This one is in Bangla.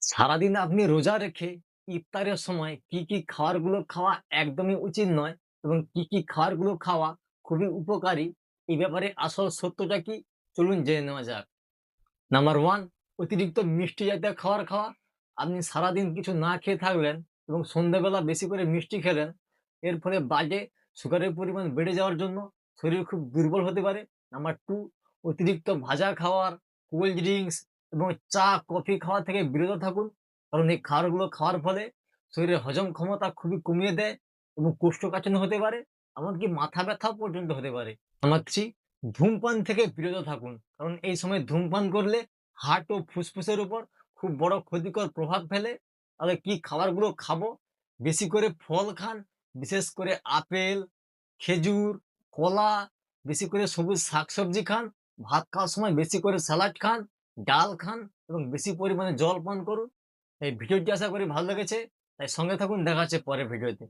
সারাদিন আপনি রোজা রেখে ইফতারের সময় কি, কি খাবারগুলো খাওয়া একদমই উচিত নয় এবং কি, কি খাবারগুলো খাওয়া খুবই উপকারী, এই ব্যাপারে আসল সত্যটা কি? চলুন জেনে নেওয়া যাক। নাম্বার 1, অতিরিক্ত মিষ্টি জাতীয় খাবার খাওয়া। আপনি সারাদিন কিছু না খেয়ে থাকলেন এবং সন্ধ্যাবেলা বেশি করে মিষ্টি খেলেন। এর ফলে ব্লাডে সুগারের পরিমাণ বেড়ে যাওয়ার জন্য শরীর খুব দুর্বল হতে পারে। নাম্বার 2, অতিরিক্ত ভাজা খাওয়ার, কোল্ড ড্রিংকস এবং চা, কফি খাওয়া থেকে বিরত থাকুন। কারণ এই খাবারগুলো খাওয়ার ফলে শরীরের হজম ক্ষমতা খুবই কমিয়ে দেয় এবং কোষ্ঠকাঠিন্য হতে পারে, এমনকি মাথা ব্যথাও পর্যন্ত হতে পারে। নাম্বার 3, ধূমপান থেকে বিরত থাকুন। কারণ এই সময় ধূমপান করলে হার্ট ও ফুসফুসের উপর খুব বড় ক্ষতিকর প্রভাব ফেলে। তাহলে কি খাবারগুলো খাবো? বেশি করে ফল খান, বিশেষ করে আপেল, খেজুর, কলা, বেশি করে সবুজ শাকসবজি খান, ভাত খাওয়ার সময় বেশি করে স্যালাড খান, ডাল খান এবং বেশি পরিমাণে জল পান করুন। এই ভিডিওটি আশা করি ভালো লেগেছে। তাই সঙ্গে থাকুন, দেখা হচ্ছে পরের ভিডিওতে।